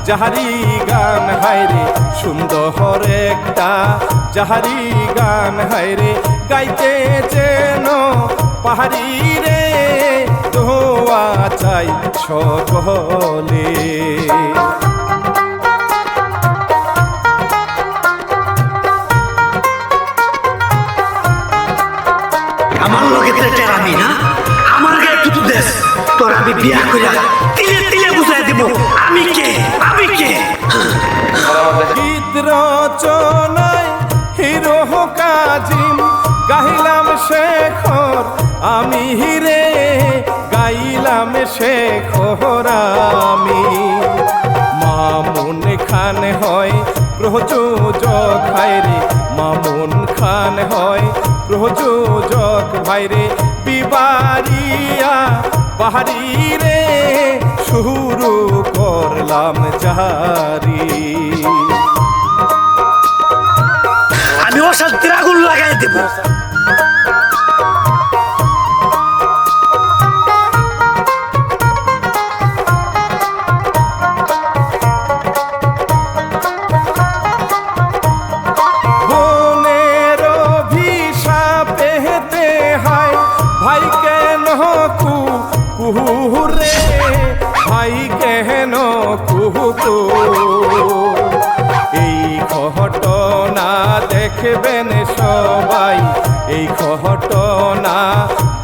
যাহারি গান হায়রে সুন্দর একটা যাহারি গান হায়রে গাইতে যেন পাহাড়ি রে দোয়া চাই সকলে। আমার লগে টেরাবি না, আমার গায়ে একটু দেশ তোর আমি বিয়া কইরা তিলে তিলে বুঝাই দেব আমি কে আমি কে। গীত রচনায় হিরো কাজিম গাইলাম শেখর আমি রে গাইলাম শেখর আমি। মামুন খান হয় প্রযোজক ভাইরে মামুন খান হয় প্রযোজক ভাইরে বিবারিয়া বাহারি রে শুরু করলাম জারি। আমি অশান্তির আগুন লাগাই দেব। ভাই কেন কুহুরে ভাই কেন কুহু এই ঘটনা দেখবেন সবাই এই ঘটনা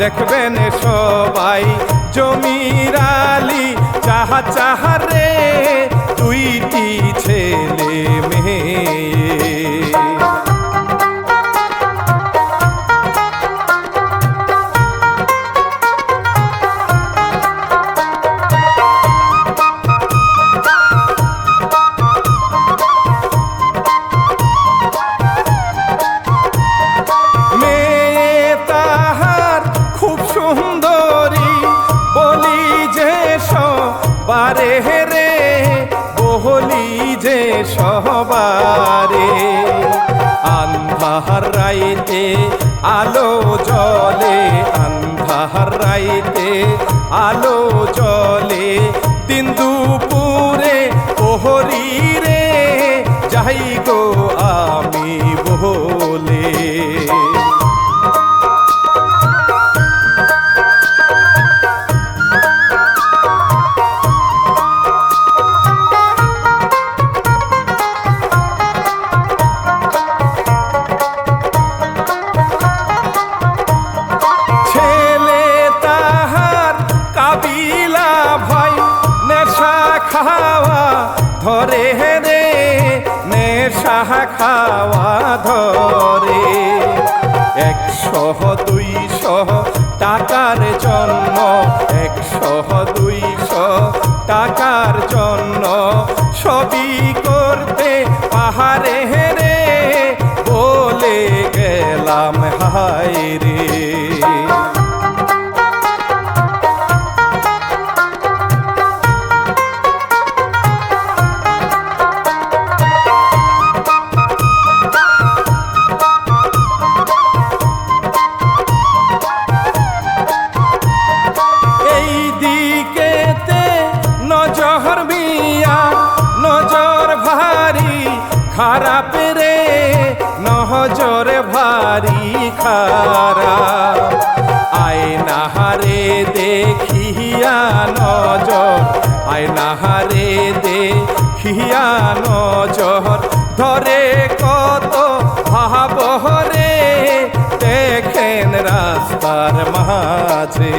দেখবেন সবাই জমির আলী চাহা চাহারে দুইটি ছেলে মেয়ে। বারে রে বহলি যে সবারে আন্ধার রাইতে আলো জলে আন্ধার রাইতে আলো জলে দিন দুপুরে প্রহরী রে যাই গো আমি বলে। খাওয়া ধরে রে নেশা খাওয়া ধরে 100-200 টাকার জন্য 100-200 টাকার জন্য সবই করতে পাহাড়ে রে বলে গেলাম হায় রে। খারাপ রে নজর ভারী খারাপ আয়নাহারে দেখিয়া নজর আয়নাহারে দেখিয়া নজর ধরে কত ভাবরে দেখেন রাস্তার মাঝে।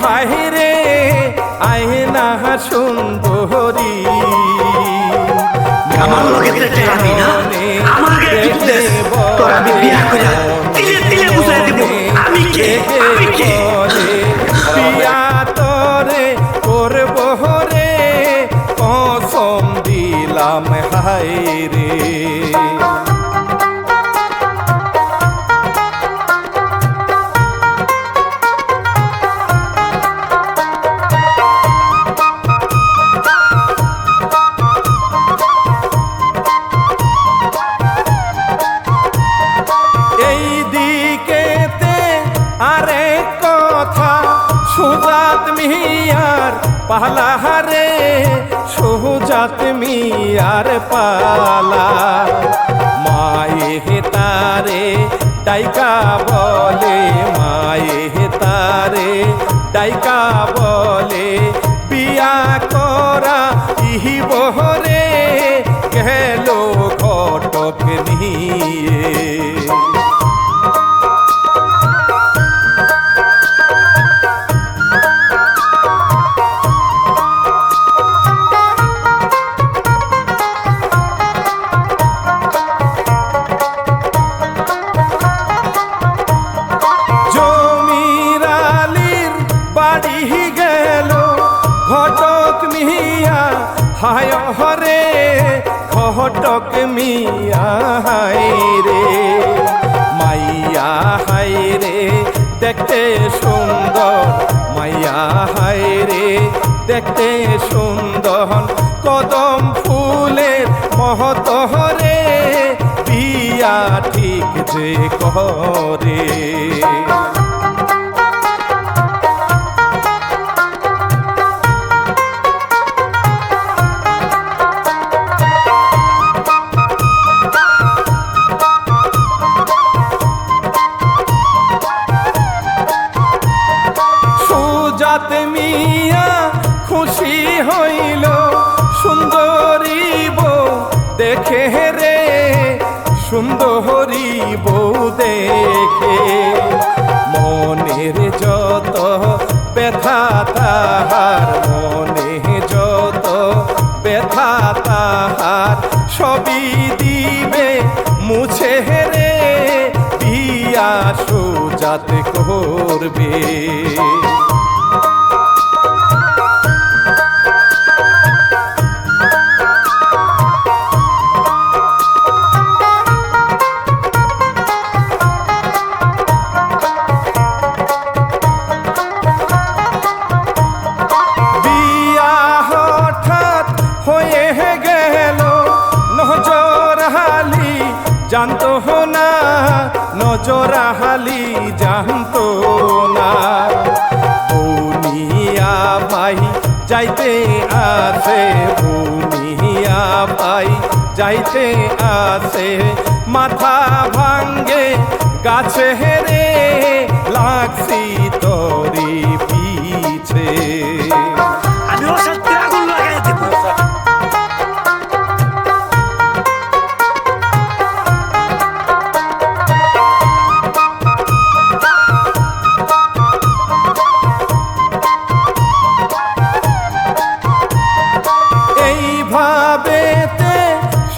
হায়রে আয়না সুন্দরী আমার লগে টেরাবি না, আমার গায়ে একটু দেশ তোর আমি বিয়া কইরা তিলে তিলে বুঝাই দেব আমি কে আমি কে। বিয়া তোরে করব রে কসম দিলাম হায়রে। পালাহারে সুজাত মিয়ার পালা মায়ে তারে ডাইকা বলে মায়ে তারে ডাইকা বলে বিয়া করা ইহি বহরে গেল ঘটক নিয়ে হায় হরে ঘটক মিয়া হায় রে মাইয়া হায় রে দেখতে সুন্দর মাইয়া হায় রে দেখতে সুন্দর কদম ফুলের মহতরে বিয়া ঠিক যে করে মিয়া খুশি হইল সুন্দরী বউ দেখে রে সুন্দরী বউ দেখে মনের যত ব্যথা তাহার মনে যত ব্যথা তাহার সবই দিবে মুছে রে বিয়া সুজাত করবে জানতো না নজরাহালি জানতো না বুনিয়া ভাই যাইতে আছে বুনিয়া ভাই যাইতে আছে মাথা ভাঙ্গে গাছে রে লাগছি তরি পিছে আমি ওর সাথে আগুন লাগাই দেব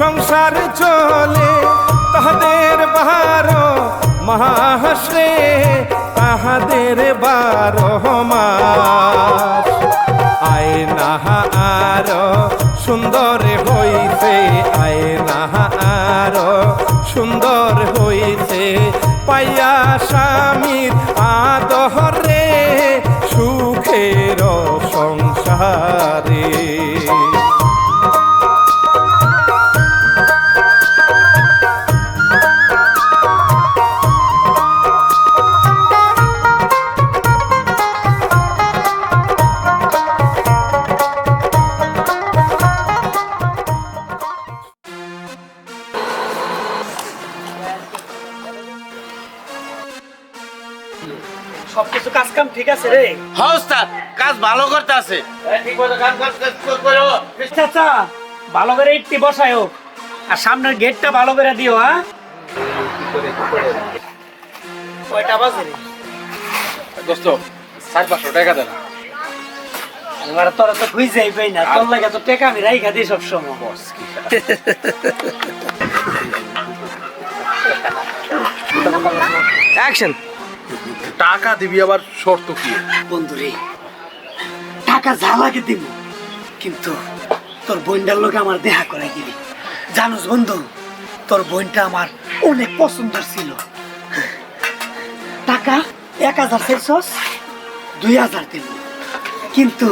সংসার চলে তাহাদের 12 মাস রে তাহাদের 12 মাস আয়না আর সুন্দর হইছে আয়না আর সুন্দর হইছে পাইয়া স্বামীর আদর রে সুখের সংসারে সবকিছু কাজ কাম ঠিক আছে রে হ্যাঁ ওস্তাদ কাজ ভালো করতে আছে ঠিক মতো কাজ করো চাচা ভালো করে ইটটি বসায়ও আর সামনের গেটটা ভালো করে দিও হ্যাঁ কয়টা বাজে দোস্ত 500 টাকা দেন আমার তোরা তো খুঁজেই পাই না তোর লাগে তো টাকা আমি রাইখা দিই সবসময় অ্যাকশন টাকা দিবি আবার শর্ত কি বন্ধুরে টাকা যা লাগে দিব কিন্তু তোর বোনটার লোক আমার দেখা করাই দিবি জানোস বন্ধু তোর বোনটা আমার অনেক পছন্দের ছিল টাকা 1000 চাইছস 2000 দিব কিন্তু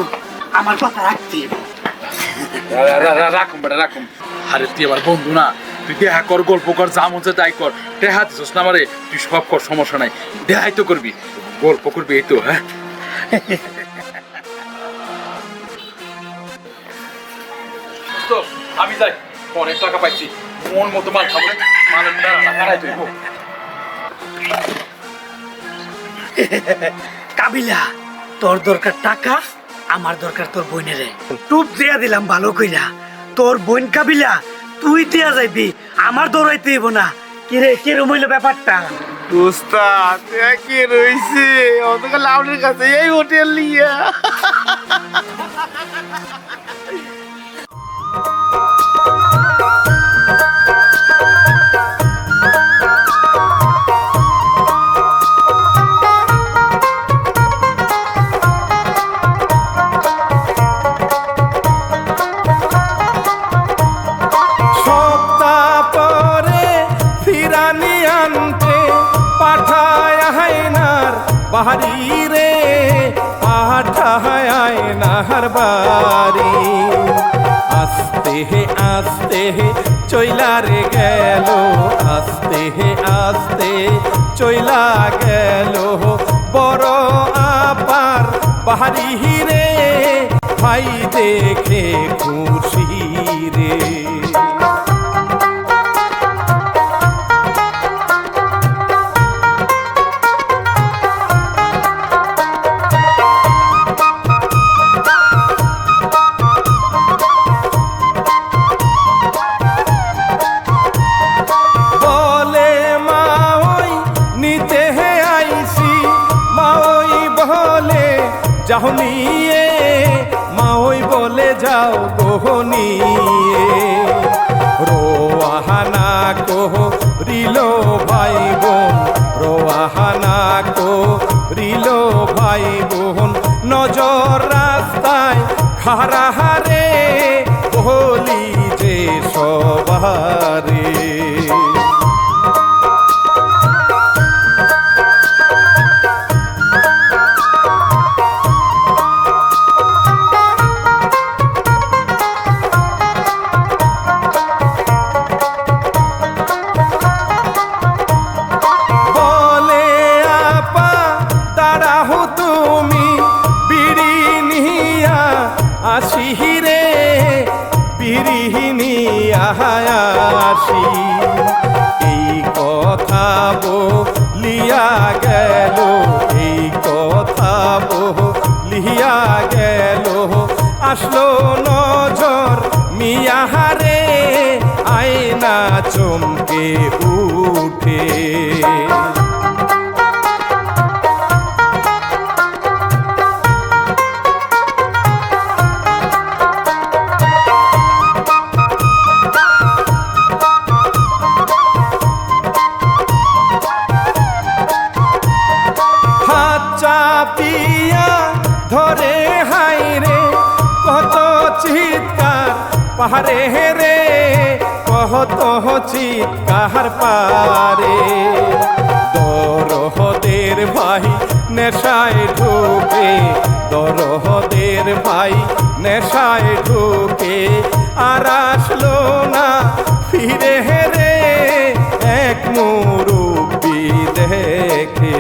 আমার কথা রাখতে রাখুন বেটা রাখুন আরে তুই আবার বন্ধু না তুই দেখা কর গল্প কর যা মন চায় তাই কর দেখা দিছস না আমারে তুই সব কর সমস্যা নাই দেখাই তো করবি গল্প করবি এই তো হ্যাঁ আমি যাই, অনেক টাকা পাইছি, মন মতো মাল খাবো, মালের টাকা হারাই তুই। কাবিলা, তোর দরকার টাকা, আমার দরকার তোর বোনের টুপ দিয়া দিলাম ভালো কইরা। তোর বোন কাবিলা তুই দিয়া যাইবি, আমার দৌড়াইতে হইব না। কিরে কিরম হইল ব্যাপারটা? উস্তাদ কি রইছে অতকাল আপনার কাছে এই হোটেল লিয়া সপ্তাহ পরে ফিরানি আনতে পাঠায় আয়নার বাড়ি রে, পাঠায় আয়নার বাড়ি। আস্তে আস্তে চইলা রে গেল, আস্তে আস্তে চইলা গেল বড় আপার বাড়ি রে, ভাই দেখে খুশি রে। বলে মা ওই নিতে হে আইছি, মা ওই বলে যাও নিয়ে, মা ওই বলে যাও গো নিয়ে। রোয়াহানা কো রিলো ভাই বোন, রোয়াহানা কো রিলো ভাই বোন, নজর রাস্তায় খারা হারে বলি যে সবারে। বলে আপা দাঁড়াও তুমি, বিড়ি নিয়া আসি রে, বিড়ি নিয়া আসি। এই কথা বলিয়া গেল, এই কথা বলিয়া গেল, আসলো নজর মিয়াহারে, আয়না চমকে উঠে। হাত চাপিয়া ধরে হাই রে, কত চিৎকার পাহাড়ে রে, কত চিৎকার পারে। দরহদের ভাই নেশায় ঢুকে, দরহদের ভাই নেশায় ঢুকে, আর আসলো না ফিরে রে, এক মুরব্বি দেখে।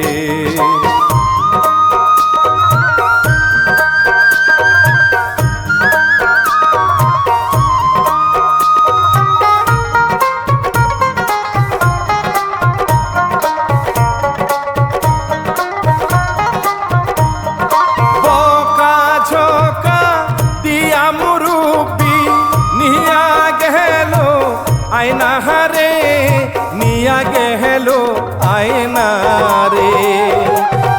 বকা ঝোকা দিয়া মুরব্বি নিয়া গেল আয়না রে, নিয়া গেল আয়না রে।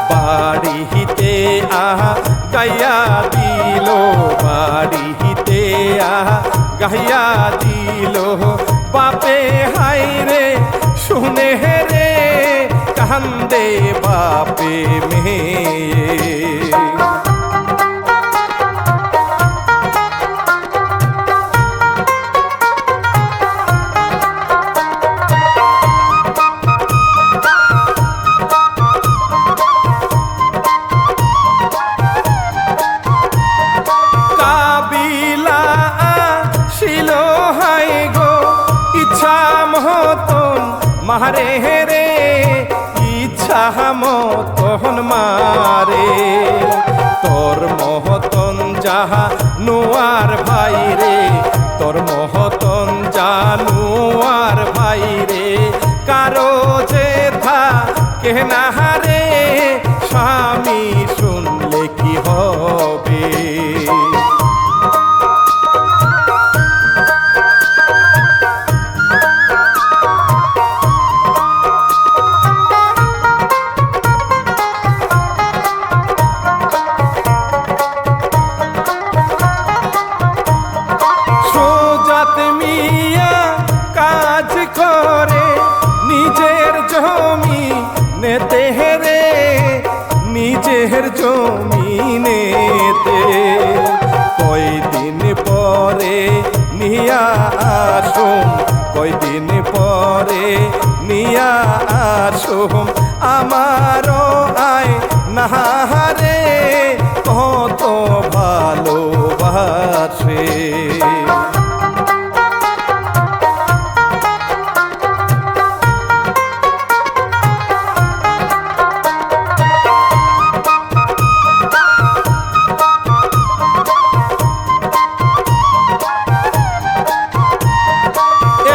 বাড়িতে আহা গাইয়া দিল, বাড়িতে আহা গাইয়া দিল, বাপে হাই রে শুনে রে, কান্দে বাপে মেয়ে। কাবিলা ছিল হাই গো ইচ্ছা মতন মারে রে, ইচ্ছা মতন মারে। তোর মহতন যাহা নোয়ার ভাই রে, তোর মহত জানুয়ার ভাইরে কারো যে থাকে না রে স্বামী শুনলে কি হবে সোজাত মিয়া কাজ করে নিজের জমি নেতে রে নিজের জমি নেতে কয়দিন পরে নিয়া আসুম কয়দিন পরে নিয়া আসুম আমারও আয় নাহারে কত ভালোবাসে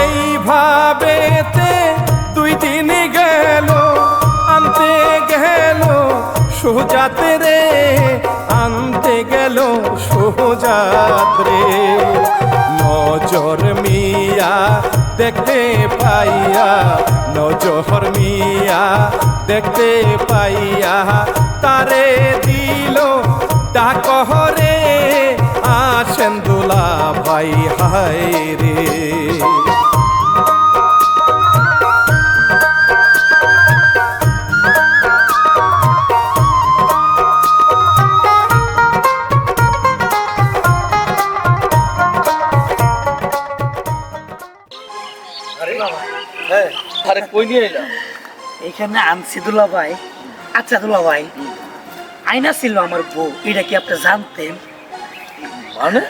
এইভাবেতে 2 দিন গেল আনতে গেল সুজাত রে আনতে গেল সুজাত রে নজর মিয়া দেখতে পাইয়া নজর মিয়া দেখতে পাইয়া তারে দিল ডাকরে আসেন দুলা ভাই হায় রে আরে কই নিয়ে এলাম এখানে আনছি দুলা ভাই। আচ্ছা দুলা ভাই, আয়না ছিল আমার বউ, এটা কি আপনি জানতেন? মানে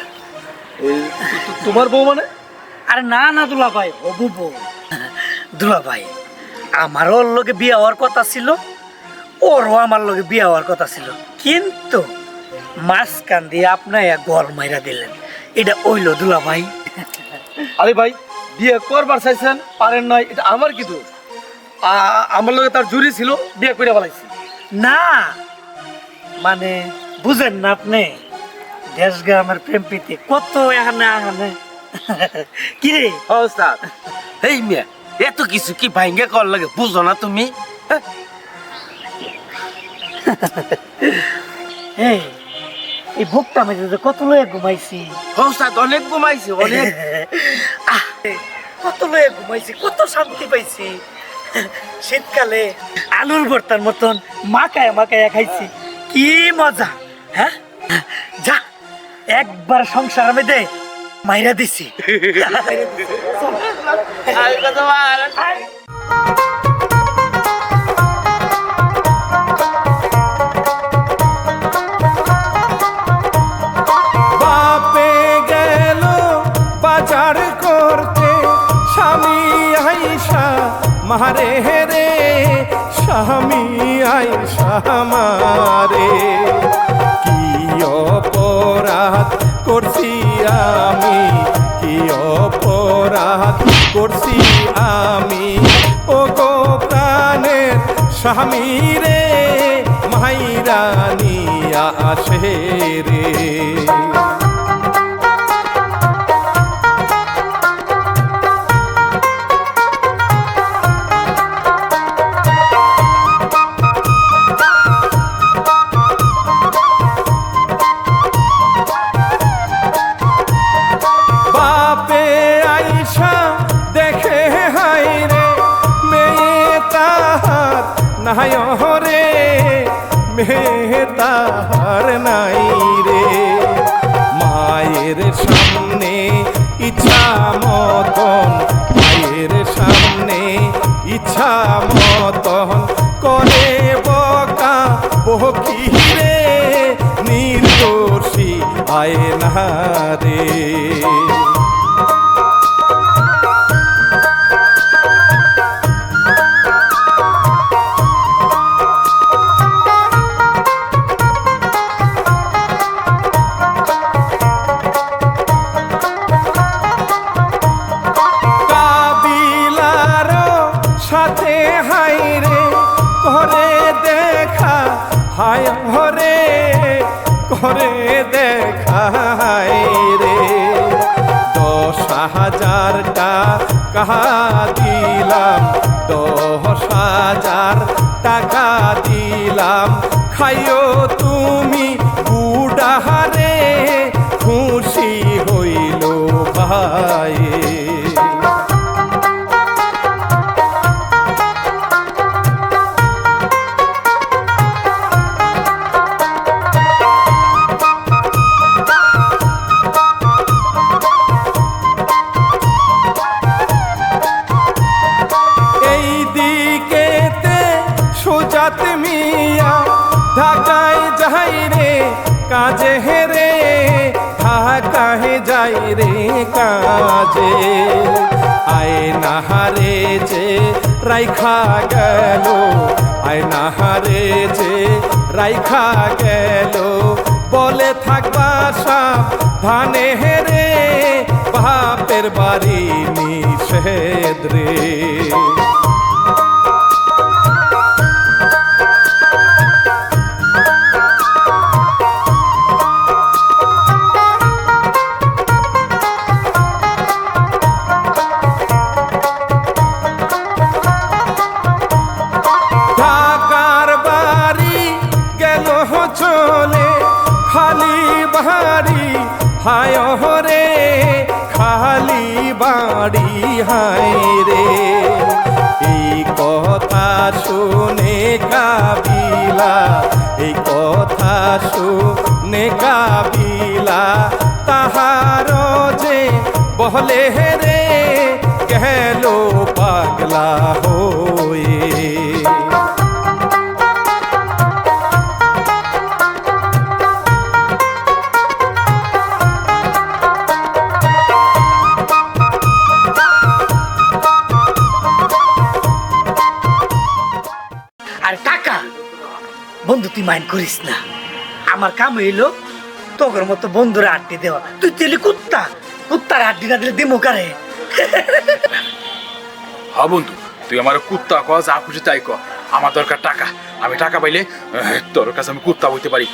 তোমার বউ মানে? আরে না না দুলা ভাই, হবু বউ। দুলা ভাই, আমারও ওর লগে বিয়ে হওয়ার কথা ছিল, ওরও আমার লগে বিয়ে হওয়ার কথা ছিল, কিন্তু মাঝখান দিয়ে আপনার গল মাইরা দিলেন। এটা ওইল দুলা ভাই। আরে ভাই, বিয়ে করবার চাইছেন পারেন নাই, এটা আমার কি দোষ? আমার লগে তার জুরি ছিল, বিয়ে করে ফেলাইছি। না মানে বুঝেন না আপনি, দেশ গ্রামের প্রেম প্রীতি কত এখানে এখানে কি রে ওস্তাদ এই মিয়া এত কিছু কি ভাঙ্গে কর লাগে বুঝো না তুমি এই এই ভোগটা মেঝে যে কত লয়ে ঘুমাইছি। ওস্তাদ অনেক ঘুমাইছি অনেক আহ, কত লয়ে ঘুমাইছি, কত শান্তি পাইছি। শীতকালে আলুর ভর্তার মতন মাখায় মাখায় খাইছি, কি মজা। হ্যাঁ যা একবার সংসার মধ্যে মাইরা দিছি। বাপে গেল বাজার করতে স্বামী আইসা মারে রে স্বামী আইসা মারে কি অপরাধ করছি আমি কি অপরাধ করছি আমি ও গো প্রাণের স্বামী রে মাইরা নিয়া আসে রে বাপে আইসা দেখে হাই রে মেয়ে তাহার নাই রে মেয়ে তাহার নাই রে মায়ের সামনে ইচ্ছা মতন মায়ের সামনে ইচ্ছা মতন করে বকা বকি রে নির্দোষী আয় না রে সাথে হাই রে করে দেখা হায় হরে করে দেখা হায় রে 10,000 টাকা দিলাম 10,000 টাকা দিলাম খাইও তুমি বুড়াহারে খুশি হইল ভাই সুজাত মিয়া ঢাকায় যাই রে কাজে হেরে ঢাকায় যাই রে কাজে আয়না হারে যে রাইখা গেল আয়না হারে যে রাইখা গেল বলে থাকবা সাবধানে হেরে বাপের বাড়ি নিষেধ রে চলে খালি বাড়ি হায় হরে খালি বাড়ি হায় রে এই কথা শুনে কাবিলা এই কথা শুনে কাবিলা তাহার যে বলে রে গেল পাগলা হয়ে বন্ধু তুই মাইন্ড করিস না আমার কাম হইলো তোর মতো বন্ধুরা আড্ডি দেওয়া তুই তেলি কুত্তার আড্ডি না দিলে দিমু কারে হ্যাঁ বন্ধু তুই আমার কুত্তা ক যা খুশি তাই ক আমার দরকার টাকা আমি টাকা পাইলে তোর কাছে আমি কুত্তা হইতে পারি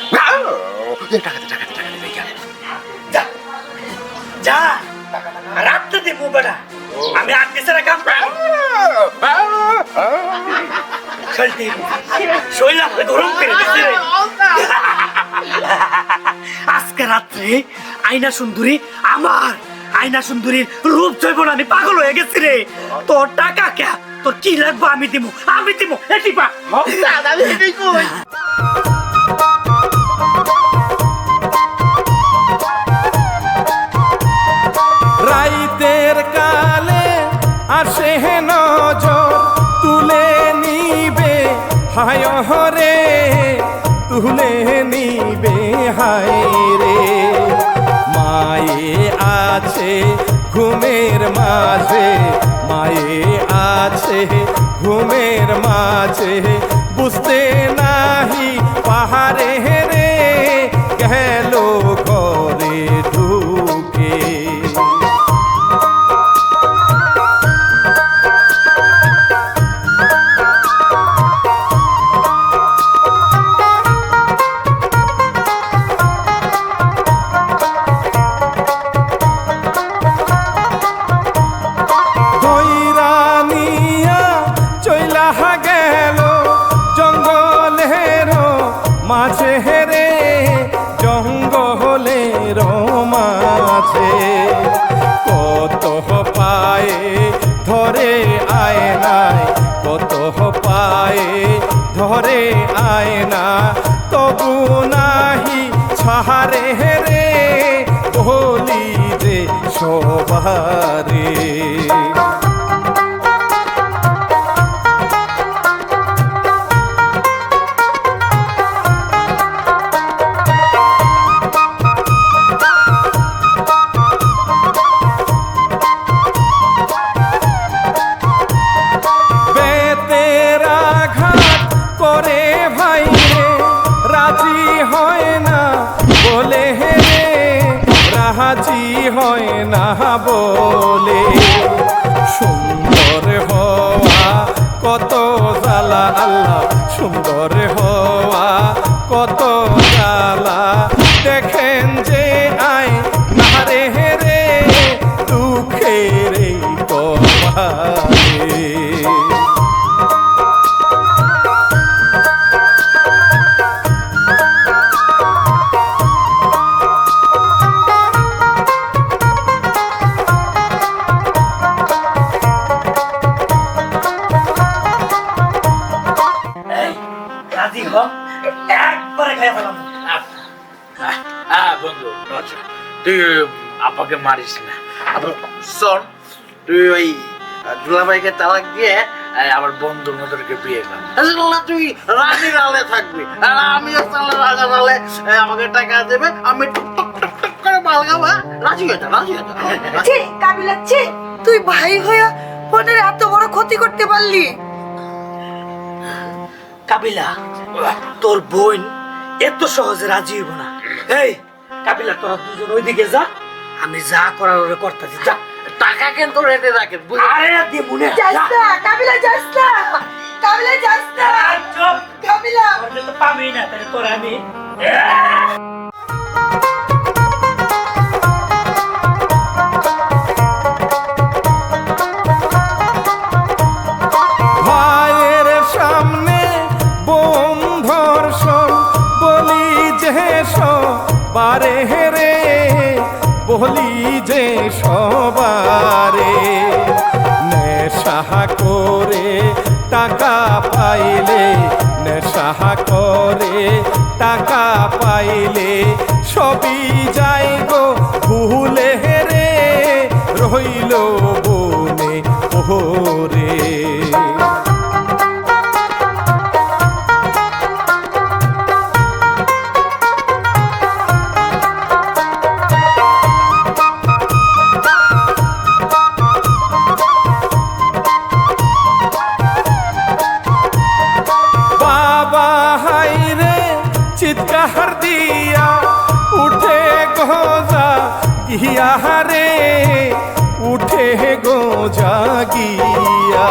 যা রাখতে দিমু বেটা আমি আড্ডি ছাড়া কাম আজকে রাত্রে আয়না সুন্দরী আমার আয়না সুন্দরীর রূপ জৈব আমি পাগল হয়ে গেছি রে তোর টাকা কে তোর কি লাগবে আমি দিব এটি পা রাইতের কালে আসে নজর তুলে নিবে হায় হরে তুলে নিবে হায় রে মায়ে আছে ঘুমের মাঝে মায়ে আছে ঘুমের মাঝে বুঝতে নাহি পাহাড়ে রে গেল ঘরে ঢুকে মাঝে হেরে জঙ্গলের মাঝে কত পায়ে ধরে আয়নায় কত পায়ে ধরে আয়না তবু নাহি ছাড়ে হেরে বলি যে সবারে রাজি হয় না বলে সুন্দর হওয়া কপালে। এই রাজি হ, একবারে খাই ফেলাম। বন্ধু আচ্ছা, তুই আপাকে মারিস না। আবার শোন, তুই ওই দুলাভাইকে তালাক দিয়ে আমার বন্ধুর মতনকে বিয়ে কর। আসলে তুই রাজি রালে থাকবি, আর আমি রাজা রালে আমাকে টাকা দেবে, আমি টুক টুক টুক টুক করে মাল খাবো। রাজি হয়ে যা, রাজি হয়ে যা। ছি কাবিলা ছি, তুই ভাই হইয়া বোনের এত বড় ক্ষতি করতে পারলি। কাবিলা, তোর বোন এত সহজে রাজি হইব না। এই কাবিলা, তোরা দুজন ওইদিকে যা, আমি যা করার ওরে করতেছি, যা। টাকা কিন্তু রেটে রাখেন, আরে দি মনে যাস না কাবিলা, যাস না কাবিলা, যাস না চুপ। কাবিলা। তোরা তো পাবি না, তাহলে তোরা আমি ভাইয়ের সামনে বোন ধর্ষণ বলি যে সবারে রে, বলি যে সবারে। নেশা করে টাকা পাইলে, নেশা করে টাকা পাইলে সবই যাই গো ভুলে রে, রইল বনে ওরে। বাবা হাইরে চিৎকার দিয়া উঠে গোজা গিয়া রে, উঠে গোজা গিয়া।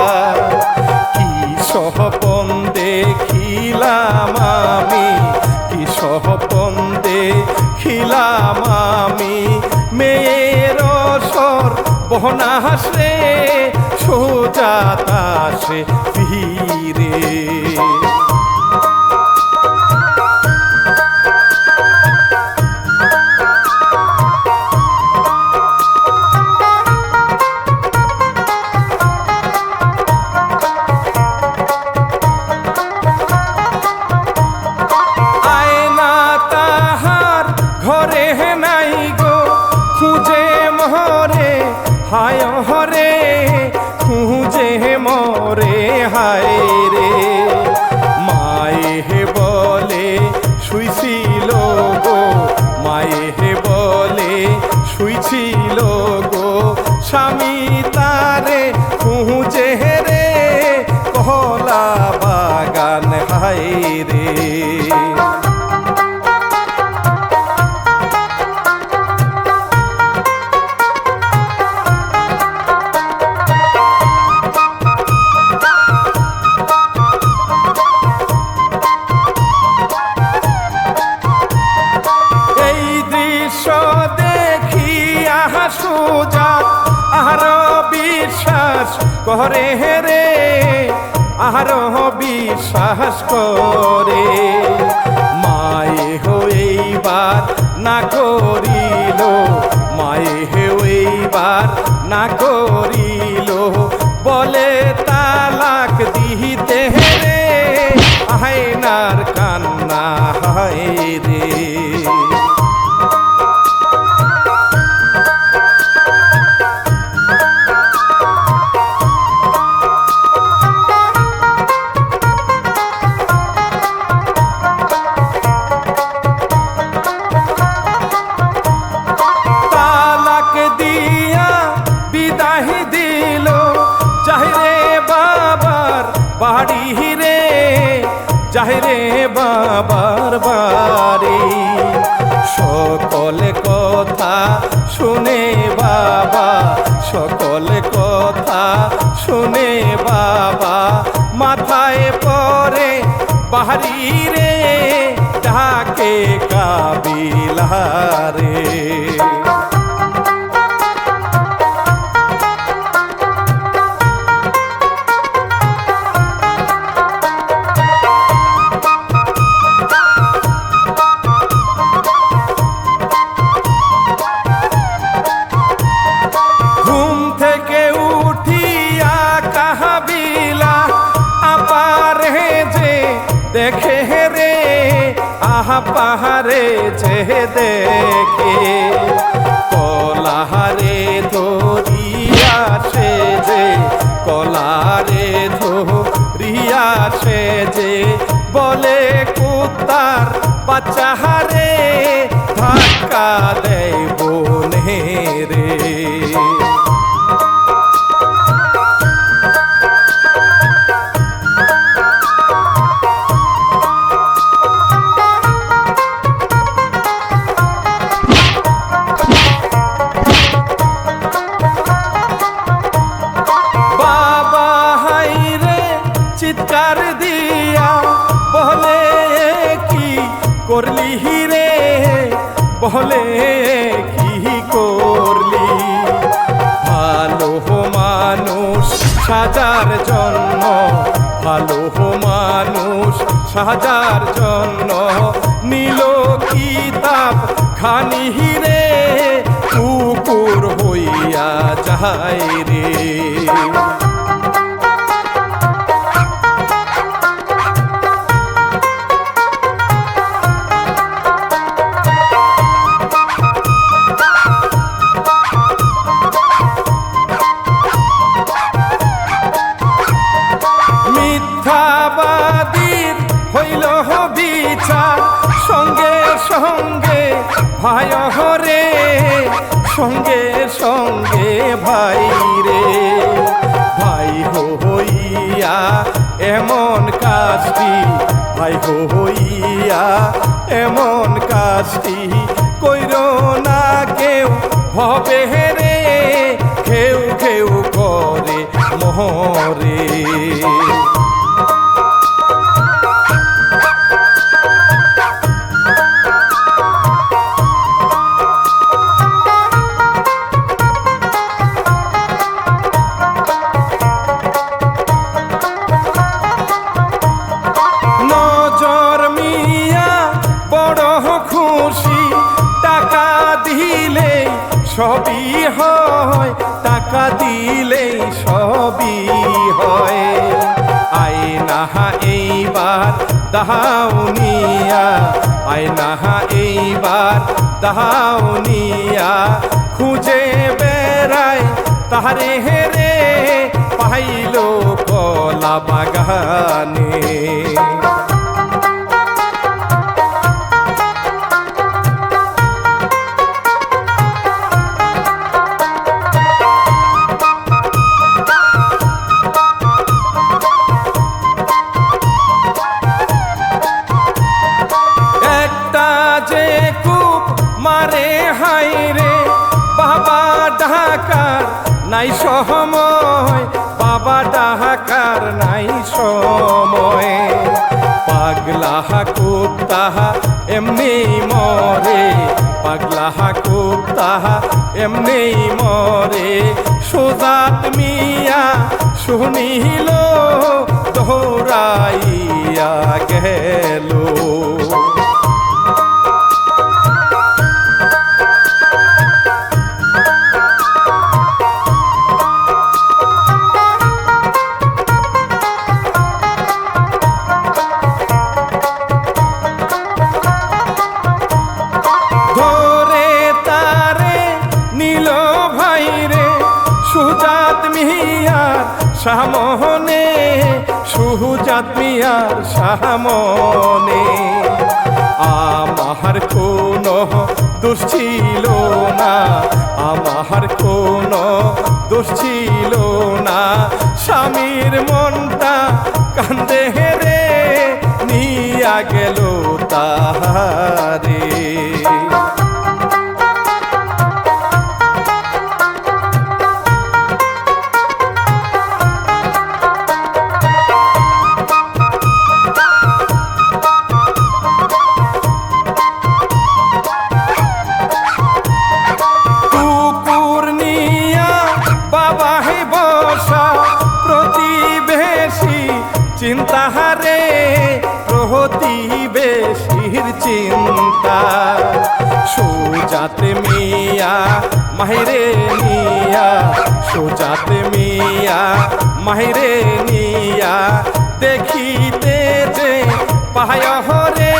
কি সপন দেখিলাম আমি, কি সপন দেখিলাম আমি, মেয়ের সর বহনাস রে, সোজা তাসে ফিরে। আয়না তাহার ঘরে নাই গো, খুঁজে মরে হায় হরে, খুঁজে মরে হায় রে। মায়ে বলে শুইছিল গো, মায়ে বলে শুইছিল গো, স্বামী তারে খুঁজে রে, কলা বাগান হায় রে। এই দৃশ্য দেখিয়া সুজা আরো বিশ্বাস করে রে, আরো বিশ্বাস করে। মায়ে হইবার না করিল, মায়ে হইবার না করিল, বলে তালাক দিতে রে, আয়নার কান্না হায় রে। তালাক দিয়া বিদায় দিল, যাহিরে বাবার বাড়ি রে, যাহিরে বাবার বাড়ি। সকল কথা শুনে বাবা, সকল কথা শুনে বাবা, মাথায় পরে বাড়ি রে, ডাকে কাবিলা রে। পাহাড়ে যে দেখে কলাহারে ধরিয়া সে যে কলারে ধরিয়া সে যে বলে কুত্তার বাচ্চা হারে ধাক্কা দেয় বনে রে চিৎকার দিয়া বলে কি করলি রে বলে কি করলি ভালো মানুষ সাজার জন্য ভালো মানুষ সাজার জন্য নীল কিতাব খানি রে কুকুর হইয়া যায় রে মিথ্যাবাদীর হইল বিচার সঙ্গে সঙ্গে ভাই হরে সঙ্গে সঙ্গে ভাই রে ভাই হইয়া এমন কাজটি ভাই হইয়া এমন কাজটি কইর না কেউ হবে রে কেউ কেউ করে মোহরে নজর মিয়া বড় খুশি টাকা দিলে সবই হয় টাকা দিলে সবই হয় আয়না এইবার দাউনিয়া আয়না এইবার দাউনিয়া খুঁজে বেড়ায় তাহারে হেরে পাইল কলা বাগানে একটা যে কূপ মারে হাই রে বাবা ডাকার নাই সময় বাবা ডাকার নাই সময় পাগলা কুত্তা এমনি মরে পাগলা কুত্তা এমনি মরে সুজাত মিয়া শুনিল দৌড়াইয়া গেল ধরে তারে নীল ভাই রে সুজাত মিয়ার সামনে সুজাত মিয়ার সামনে আমার কোনো দোষ ছিল না আমার কোনো দোষ ছিল না স্বামীর মনটা কান্দে রে নিয়া গেল তাহারে কুকুর নিয়া বাবা হে বসা প্রতিবেশী চিন্তা হারে প্রতিবেশীর চিন্তা সুজাতে মিয়া মাহিরে নিয়া সুজাতে মিয়া মাহিরে নিয়া দেখিতে যে পায় হরে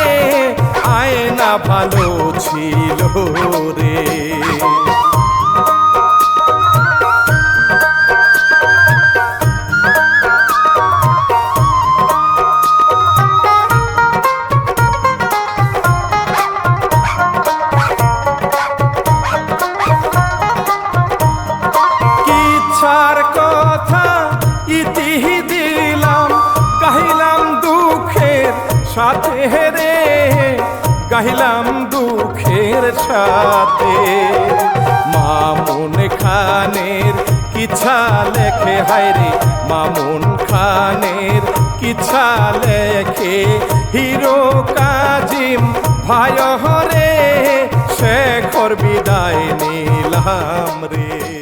ভালো ছিল রে। কিচ্ছার কথা ইতিহি দিলাম, গাহিলাম দুঃখের সাথে রে, গাহিলাম দুঃখের সাথে। মামুন খানের কিচ্ছা লেখে হায়রে, মামুন খানের কিচ্ছা লেখে হিরো কাজিম ভাই রে, শেখর বিদায় নিলাম রে।